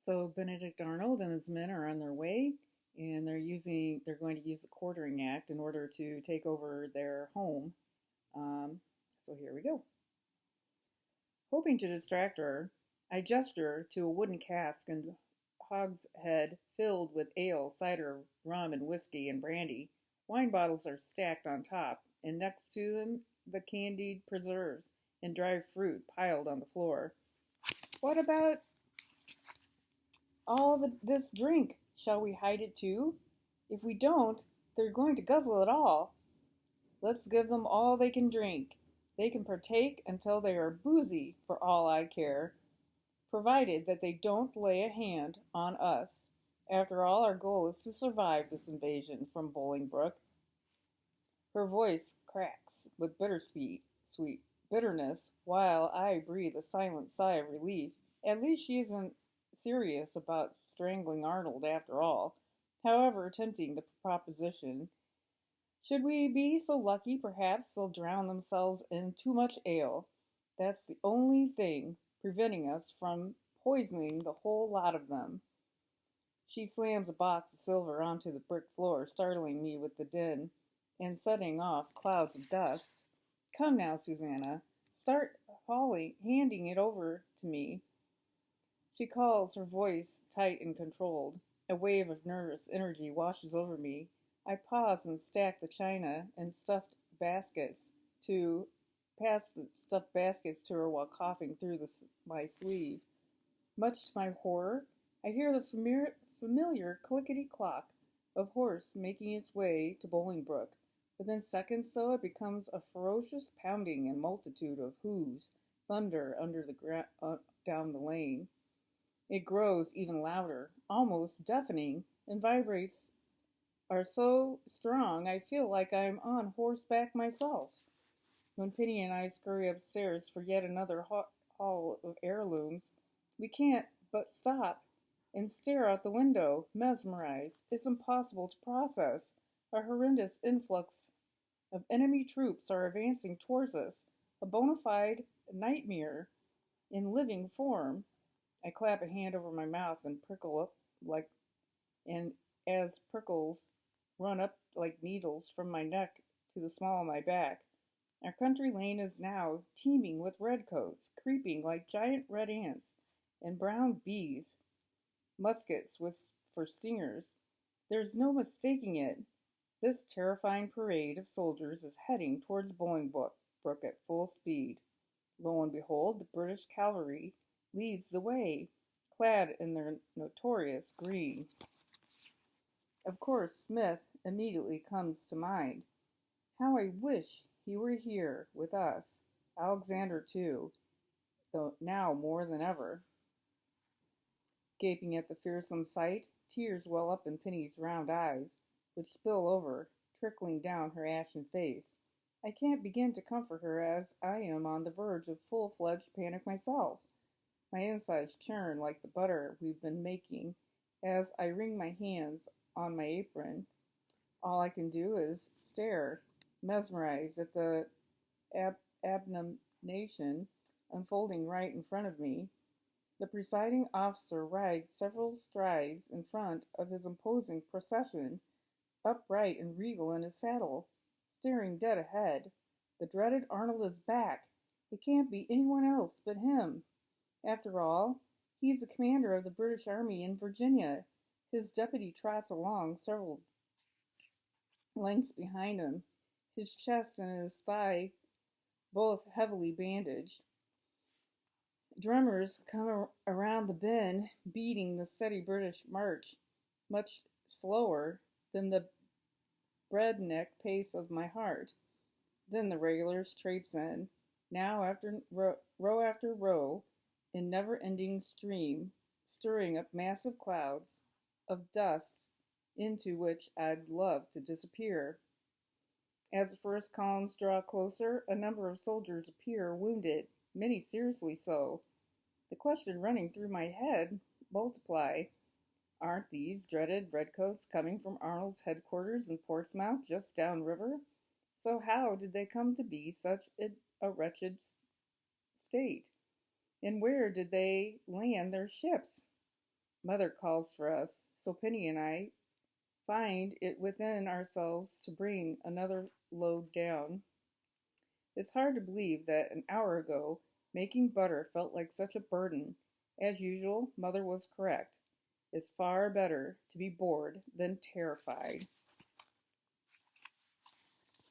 So Benedict Arnold and his men are on their way, and they're going to use the Quartering Act in order to take over their home. Um, so here we go. Hoping to distract her, I gesture to a wooden cask and hogshead filled with ale, cider, rum, and whiskey and brandy. Wine bottles are stacked on top, and next to them the candied preserves and dried fruit piled on the floor. What about this drink? Shall we hide it too? If we don't, they're going to guzzle it all. Let's give them all they can drink. They can partake until they are boozy, for all I care, provided that they don't lay a hand on us. After all, our goal is to survive this invasion from Bolingbroke. Her voice cracks with sweet bitterness, while I breathe a silent sigh of relief. At least she isn't serious about strangling Arnold after all, however tempting the proposition. Should we be so lucky, perhaps they'll drown themselves in too much ale. That's the only thing preventing us from poisoning the whole lot of them. She slams a box of silver onto the brick floor, startling me with the din, and setting off clouds of dust. Come now, Susanna, start handing it over to me. She calls, her voice tight and controlled. A wave of nervous energy washes over me. I pause and stack the china and stuffed baskets to pass the stuffed baskets to her while coughing through my sleeve. Much to my horror, I hear the familiar clickety-clock of horse making its way to Bolingbroke. Within seconds, though, it becomes a ferocious pounding and multitude of hoofs thunder under down the lane. It grows even louder, almost deafening, and vibrates are so strong I feel like I'm on horseback myself. When Penny and I scurry upstairs for yet another haul of heirlooms, we can't but stop and stare out the window, mesmerized. It's impossible to process. A horrendous influx of enemy troops are advancing towards us, a bona fide nightmare in living form. I clap a hand over my mouth and prickle up like, and as prickles run up like needles from my neck to the small of my back. Our country lane is now teeming with redcoats, creeping like giant red ants, and brown bees, muskets for stingers. There's no mistaking it. This terrifying parade of soldiers is heading towards Bolingbroke at full speed. Lo and behold, the British cavalry leads the way, clad in their notorious green. Of course, Smith immediately comes to mind. How I wish he were here with us. Alexander, too, though now more than ever. Gaping at the fearsome sight, tears well up in Penny's round eyes, which spill over, trickling down her ashen face. I can't begin to comfort her as I am on the verge of full-fledged panic myself. My insides churn like the butter we've been making as I wring my hands on my apron. All I can do is stare, mesmerized at the abomination unfolding right in front of me. The presiding officer rides several strides in front of his imposing procession, upright and regal in his saddle, staring dead ahead. The dreaded Arnold is back. It can't be anyone else but him. After all, he's the commander of the British Army in Virginia. His deputy trots along several lengths behind him, his chest and his thigh both heavily bandaged. Drummers come around the bend, beating the steady British march, much slower than the breakneck pace of my heart. Then the regulars traipse in, now after row after row, in never-ending stream, stirring up massive clouds of dust into which I'd love to disappear. As the first columns draw closer, a number of soldiers appear wounded, many seriously so. The question running through my head multiply. Aren't these dreaded redcoats coming from Arnold's headquarters in Portsmouth, just downriver? So how did they come to be such a wretched state? And where did they land their ships? Mother calls for us, so Penny and I find it within ourselves to bring another load down. It's hard to believe that an hour ago making butter felt like such a burden. As usual, Mother was correct. It's far better to be bored than terrified.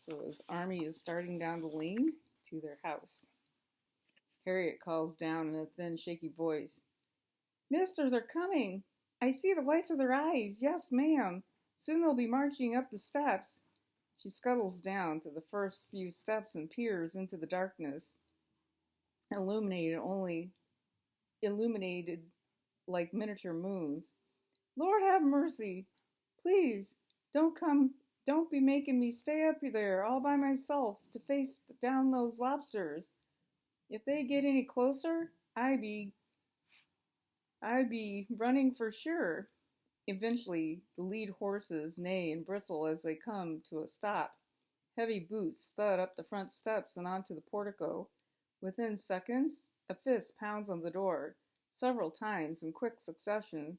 So his army is starting down the lane to their house. Harriet calls down in a thin, shaky voice. Mister, they're coming. I see the whites of their eyes. Yes, ma'am. Soon they'll be marching up the steps. She scuttles down to the first few steps and peers into the darkness, illuminated like miniature moons. Lord have mercy. Please, don't be making me stay up there all by myself to face down those lobsters. If they get any closer, I'd be running for sure. Eventually, the lead horses neigh and bristle as they come to a stop. Heavy boots thud up the front steps and onto the portico. Within seconds, a fist pounds on the door, several times in quick succession,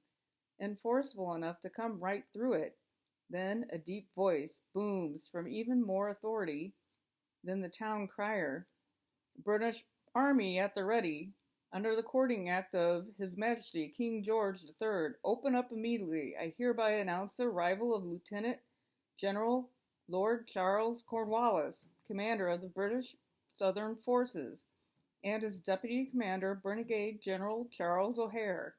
and forceful enough to come right through it. Then a deep voice booms from even more authority than the town crier. British Army at the ready. Under the courting act of His Majesty King George III, open up immediately. I hereby announce the arrival of Lieutenant General Lord Charles Cornwallis, commander of the British Southern Forces, and his Deputy Commander Brigadier General Charles O'Hare.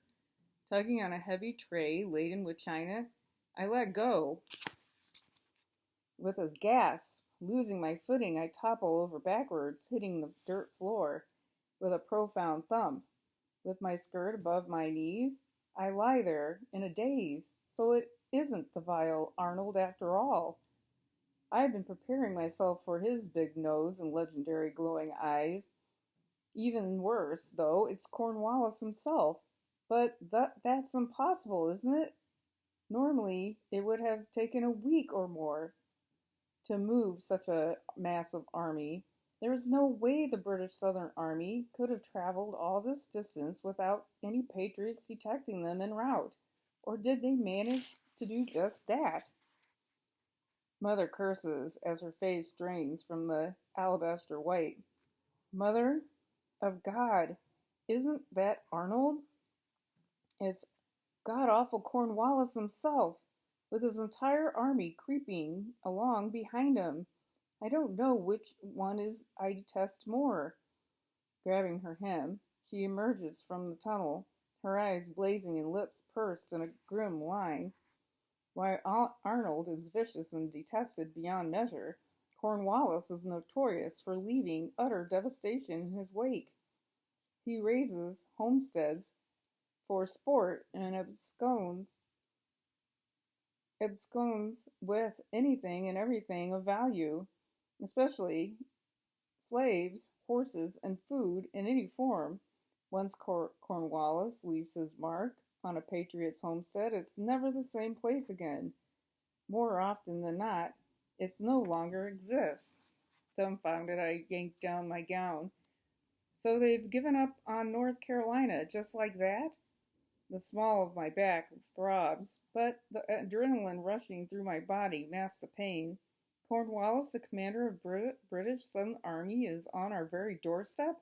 Tugging on a heavy tray laden with china, I let go. With a gasp, losing my footing, I topple over backwards, hitting the dirt floor with a profound thump. With my skirt above my knees, I lie there in a daze. So it isn't the vile Arnold after all. I've been preparing myself for his big nose and legendary glowing eyes. Even worse, though, it's Cornwallis himself. But that's impossible, isn't it? Normally, it would have taken a week or more to move such a massive army. There is no way the British Southern Army could have traveled all this distance without any patriots detecting them en route. Or did they manage to do just that? Mother curses as her face drains from the alabaster white. Mother of God, isn't that Arnold? It's god-awful Cornwallis himself, with his entire army creeping along behind him. I don't know which one is I detest more. Grabbing her hem, she emerges from the tunnel, her eyes blazing and lips pursed in a grim line. While Arnold is vicious and detested beyond measure, Cornwallis is notorious for leaving utter devastation in his wake. He raises homesteads for sport and absconds with anything and everything of value, especially slaves, horses, and food in any form. Once Cornwallis leaves his mark on a patriot's homestead, it's never the same place again. More often than not, it no longer exists. Dumbfounded, I yanked down my gown. So they've given up on North Carolina just like that? The small of my back throbs, but the adrenaline rushing through my body masks the pain. Cornwallis, the commander of British Southern Army, is on our very doorstep?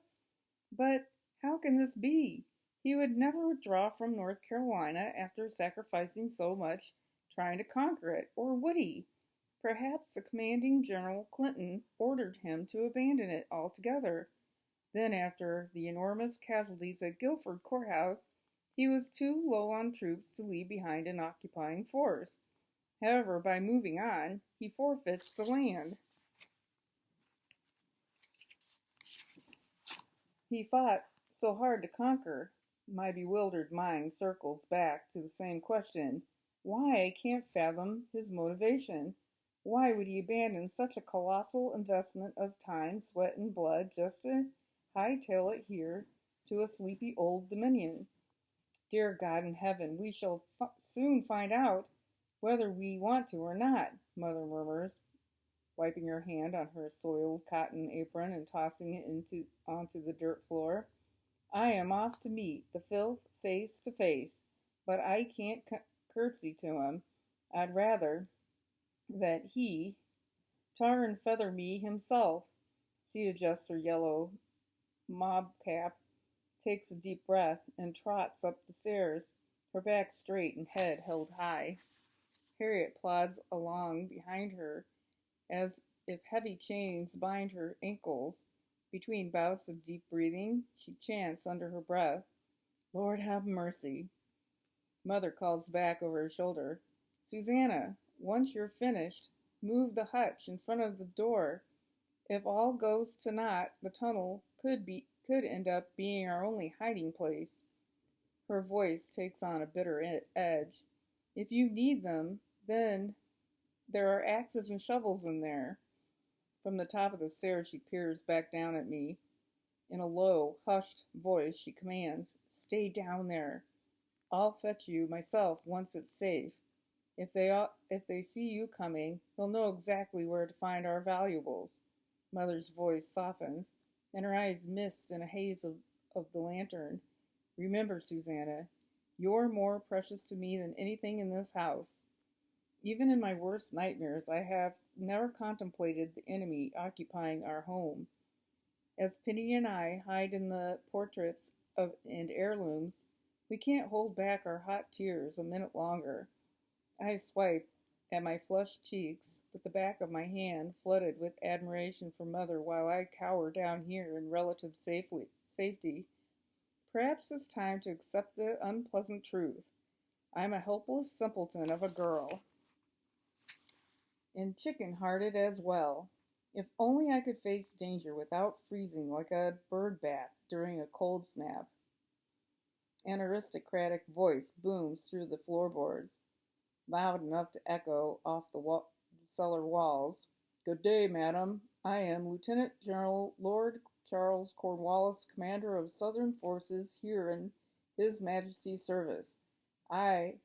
But how can this be? He would never withdraw from North Carolina after sacrificing so much trying to conquer it, or would he? Perhaps the commanding General Clinton ordered him to abandon it altogether. Then, after the enormous casualties at Guilford Courthouse, he was too low on troops to leave behind an occupying force. However, by moving on, he forfeits the land he fought so hard to conquer. My bewildered mind circles back to the same question. Why, I can't fathom his motivation. Why would he abandon such a colossal investment of time, sweat, and blood just to hightail it here to a sleepy old dominion? Dear God in heaven, we shall soon find out whether we want to or not, Mother murmurs, wiping her hand on her soiled cotton apron and tossing it onto the dirt floor. I am off to meet the filth face to face. but I can't curtsy to him. I'd rather that he tar and feather me himself. She adjusts her yellow mob cap, takes a deep breath, and trots up the stairs, her back straight and head held high. Harriet plods along behind her, as if heavy chains bind her ankles. Between bouts of deep breathing, she chants under her breath, "Lord have mercy." Mother calls back over her shoulder, "Susanna, once you're finished, move the hutch in front of the door. If all goes to naught, the tunnel could end up being our only hiding place." Her voice takes on a bitter edge. "If you need them, then there are axes and shovels in there." From the top of the stairs she peers back down at me. In a low, hushed voice she commands, "Stay down there. I'll fetch you myself once it's safe. If they see you coming, they'll know exactly where to find our valuables." Mother's voice softens, and her eyes mist in a haze of the lantern. "Remember, Susanna, you're more precious to me than anything in this house." Even in my worst nightmares, I have never contemplated the enemy occupying our home. As Penny and I hide in the portraits and heirlooms, we can't hold back our hot tears a minute longer. I swipe at my flushed cheeks with the back of my hand flooded with admiration for Mother while I cower down here in relative safety. Perhaps it's time to accept the unpleasant truth. I'm a helpless simpleton of a girl. And chicken-hearted as well. If only I could face danger without freezing like a bird bath during a cold snap. An aristocratic voice booms through the floorboards, loud enough to echo off the cellar walls. "Good day, madam. I am Lieutenant General Lord Charles Cornwallis, Commander of Southern Forces here in His Majesty's service. I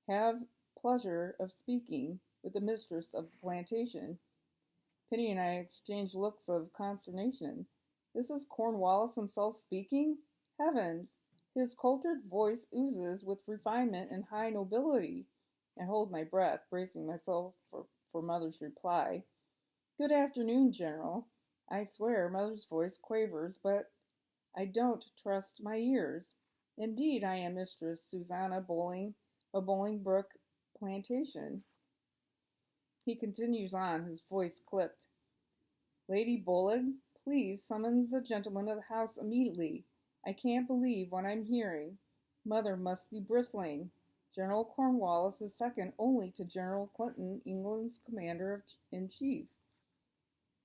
have pleasure of speaking with the mistress of the plantation." Penny and I exchange looks of consternation. This is Cornwallis himself speaking? Heavens! His cultured voice oozes with refinement and high nobility. I hold my breath, bracing myself for Mother's reply. "Good afternoon, General." I swear Mother's voice quavers, but I don't trust my ears. "Indeed, I am Mistress Susanna Bowling of Bolingbroke Plantation." He continues on, his voice clipped. "Lady Bolig, please summons the gentleman of the house immediately. I can't believe what I'm hearing. Mother must be bristling. General Cornwallis is second only to General Clinton, England's commander-in-chief.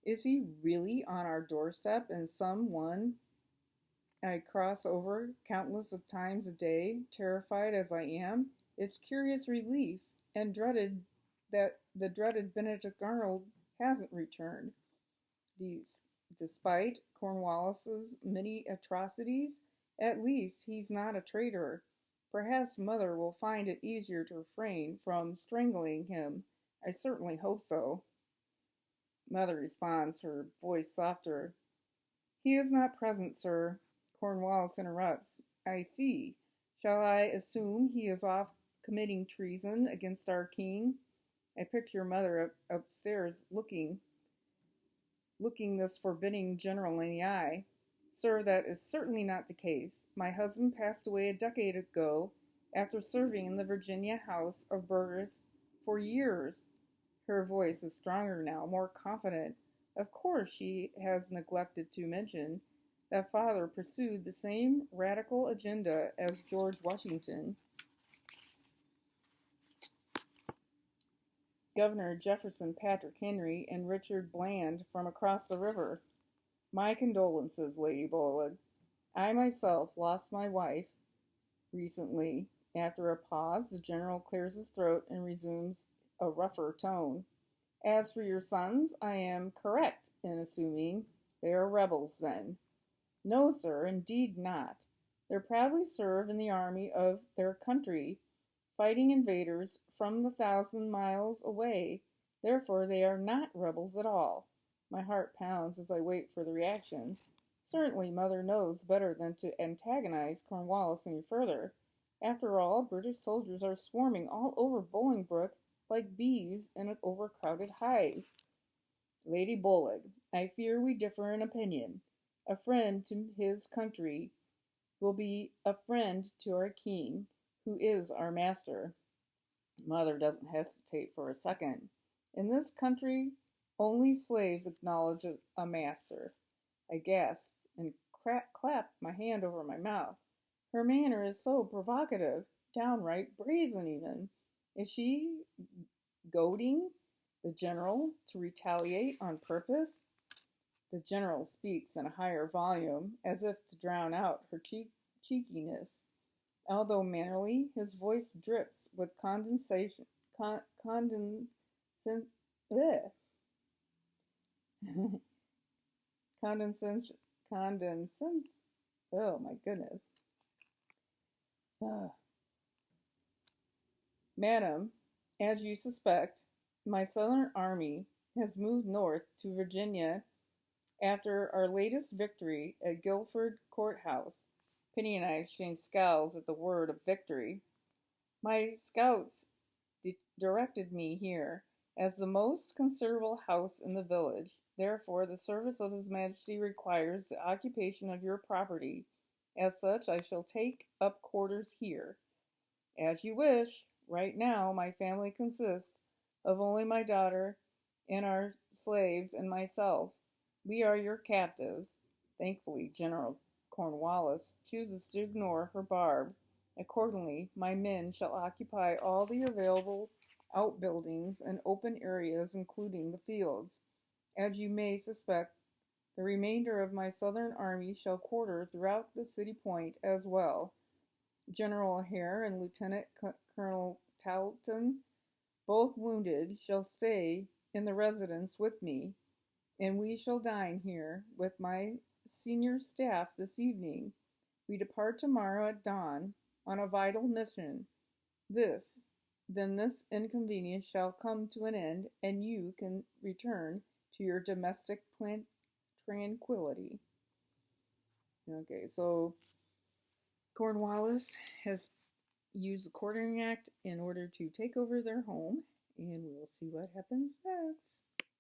Is he really on our doorstep and someone I cross over countless of times a day, terrified as I am? It's curious relief and dreaded that the dreaded Benedict Arnold hasn't returned. Despite Cornwallis's many atrocities, at least he's not a traitor. Perhaps Mother will find it easier to refrain from strangling him. I certainly hope so." Mother responds, her voice softer. "He is not present, sir." Cornwallis interrupts. "I see. Shall I assume he is off committing treason against our king?" I picture Mother upstairs looking this forbidding general in the eye. "Sir, that is certainly not the case. My husband passed away a decade ago after serving in the Virginia House of Burgesses for years." Her voice is stronger now, more confident. Of course she has neglected to mention that Father pursued the same radical agenda as George Washington. Governor Jefferson Patrick Henry, and Richard Bland from across the river. "My condolences, Lady Bolig. I myself lost my wife recently." After a pause, the general clears his throat and resumes a rougher tone. "As for your sons, I am correct in assuming they are rebels, then?" "No, sir, indeed not. They proudly serve in the army of their country, fighting invaders from the 1,000 miles away. Therefore they are not rebels at all." My heart pounds as I wait for the reaction. Certainly Mother knows better than to antagonize Cornwallis any further. After all, British soldiers are swarming all over Bolingbroke like bees in an overcrowded hive. Lady Bollig, I fear we differ in opinion. A friend to his country will be a friend to our king, who is our master. Mother doesn't hesitate for a second. In this country, only slaves acknowledge a master. I gasp and clap my hand over my mouth. Her manner is so provocative, downright brazen even. Is she goading the general to retaliate on purpose? The general speaks in a higher volume, as if to drown out her cheekiness. Although mannerly, his voice drips with condensation, condensation, bleh, condensation, condensation. Oh my goodness. Ah. Madam, as you suspect, my Southern army has moved north to Virginia after our latest victory at Guilford Courthouse. Penny and I exchanged scowls at the word of victory. My scouts directed me here as the most considerable house in the village. Therefore, the service of His Majesty requires the occupation of your property. As such, I shall take up quarters here. As you wish. Right now, my family consists of only my daughter and our slaves and myself. We are your captives. Thankfully, General Cornwallis chooses to ignore her barb. Accordingly, my men shall occupy all the available outbuildings and open areas, including the fields. As you may suspect, the remainder of my Southern army shall quarter throughout the city point as well. General Hare and Lieutenant Colonel Talton, both wounded, shall stay in the residence with me, and we shall dine here with my senior staff this evening. We depart tomorrow at dawn on a vital mission. Then this inconvenience shall come to an end, and you can return to your domestic tranquility. Okay, so Cornwallis has used the Quartering Act in order to take over their home, and we'll see what happens next.